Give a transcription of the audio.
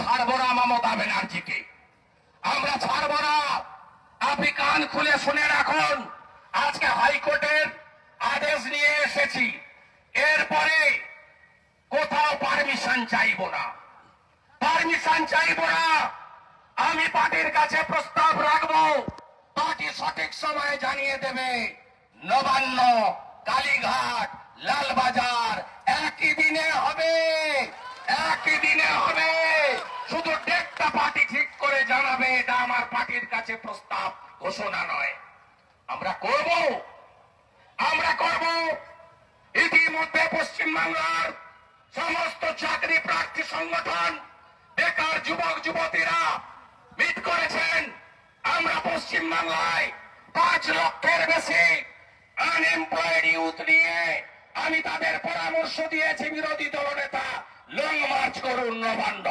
ছাড়বো না মমতা ব্যানার্জিকে, আমরা ছাড়বো না। আপনি কান খুলে শুনে রাখুন, আজকে হাইকোর্টের আদেশ নিয়ে এসেছি, এরপরে কোথাও পারমিশন চাইবো না, পারমিশন চাইবো না। আমি পার্টির কাছে প্রস্তাব রাখবো, পার্টি সঠিক সময়ে জানিয়ে দেবে। নবান্ন, কালীঘাট, লালবাজার একই দিনে হবে, একই দিনে হবে। শুধু ডেটটা পার্টি ঠিক করে জানাবে, এটা আমার পার্টির কাছে প্রস্তাব, ঘোষণা নয়। আমরা করব, আমরা করব। ইতিমধ্যে পশ্চিমবাংলার সমস্ত চাকরি প্রার্থী সংগঠন, বেকার যুবক যুবতীরা মিট করেছেন। আমরা পশ্চিমবাংলায় 5 লক্ষের বেশি আনএমপ্লয়েড ইউথ নিয়ে আমি তাদের পরামর্শ দিয়েছি, বিরোধী দলনেতা লং মার্চ করুন নবান্ন।